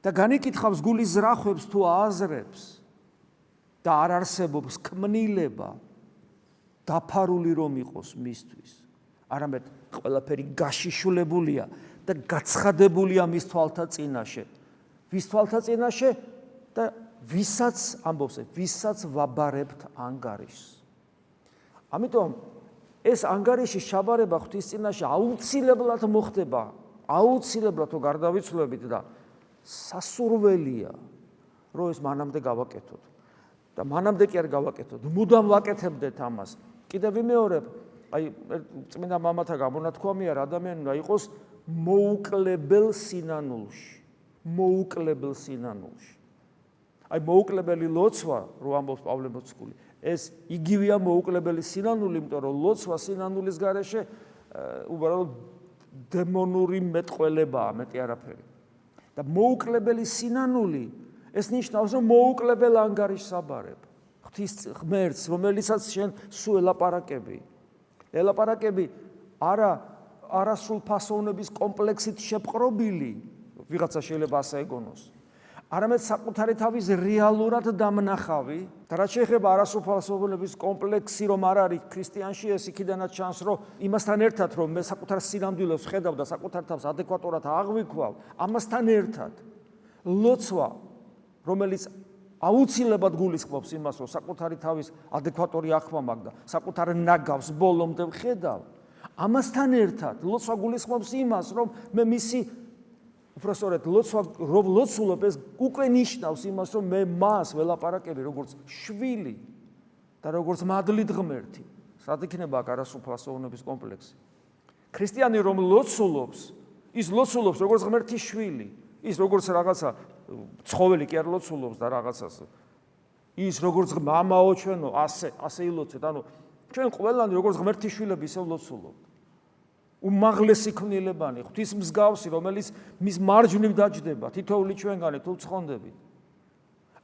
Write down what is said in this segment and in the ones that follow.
და განიკითხავს გულის ზრახვებს თუ აზრებს და არ არსებობს ქმნილება დაფარული რომ იყოს მისთვის. არამედ ყველაფერი გაშიშულებულია და გაცხადებულია მის თვალთა წინაშე. ვის თვალთა წინაშე და ვისაც ამბობს, ვისაც ვაბარებთ ანგარიშს. ამიტომ ეს ანგარიშის ჩაბარება ღვთის წინაშე აუცილებლად მოხდება, აუცილებლად თუ გარდავიცვლებით და სასურველია, რომ ეს მანამდე გავაკეთოთ. და მანამდე კი არ გავაკეთოთ, მუდამ ვაკეთებდეთ ამას. კიდევ ვიმეორებ, აი წმინდა მამათა გამონათქვამია რა ადამიანი უნდა იყოს მოუკლებელ სინანულში. მოუკლებელ სინანულში. აი მოუკლებელი ლოცვა, რო ამბობს პავლე მოციქული, ეს იგივეა მოუკლებელი სინანული, იმიტომ რომ ლოცვა სინანულის გარეშე უბრალოდ დემონური მეტყველებაა, მეტი არაფერი. და მოუკლებელი სინანული ეს ნიშნავს, რომ მოუკლებელ ანგარიშს აბარებ. ღვთის ღმერთს, რომელიცაც შენ სულ ელაპარაკები. ელაპარაკები არასრულ ფასოვნების კომპლექსით შეპყრობილი, ვიღაცა შეიძლება ასე ეგონოს. არამედ საკუთარი თავის რეალურად დამნახავი და რაც შეეხება არასრულ ფასოვნების კომპლექსი რომ არ არის ქრისტიანში, ეს იქიდანაც ჩანს, რომ იმასთან ერთად, რომ მე საკუთარ სინამდვილეს ხედავ და საკუთარ თავს ადეკვატურად აღვიქვავ, ამასთან ერთად ლოცვა, რომელიც აუცილებლად გულისხმობს იმას, რომ საკუთარი თავის ადეკვატური აღქმა მაქვს და საკუთარ ნაგავს ბოლომდე ვხედავ, ამასთან ერთად ლოცვა გულისხმობს იმას, რომ მე მისი უბრალოდ ლოცვა რომ ლოცულობ ეს უკვე ნიშნავს იმას, რომ მე მას ველაპარაკები როგორც შვილი და როგორც მადლით ღმერთი. სად იქნება აქ არასრულ ფასოვნების კომპლექსი? ქრისტიანი რომ ლოცულობს, ის ლოცულობს როგორც ღმერთის შვილი, ის როგორც რაღაცა ცხოველი კი არ ლოცულობს და რაღაცას. ის როგორც მამაო ჩვენო, ასე ილოცეთ. ანუ ჩვენ ყველანი როგორც ღმერთის შვილები ისე ლოცულობთ. უმაღლესი ქმნილებანი, ღვთის მსგავსი, რომელიც მის მარჯვნივ დაჯდება, თითოეული ჩვენგანი თუ ცხონდებით.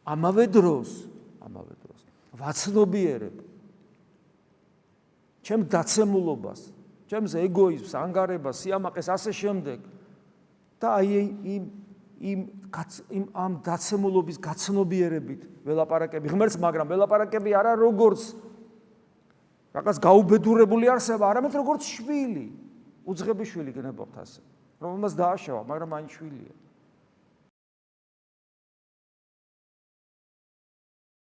ამავე დროს ვაცნობიერებ ჩემ დაცემულობას, ჩემს ეგოიზმს, ანგარებას, სიამაყეს, ასე შემდეგ. და აი ამ დაცემულობის გაცნობიერებით ველაპარაკები ღმერთს, მაგრამ ველაპარაკები არა როგორც რაღაც გაუბედურებული არსება, არამედ როგორც შვილი. უძღები შვილი გნებობთ ასე, რომელმაც დააშავა, მაგრამ მაინც შვილია.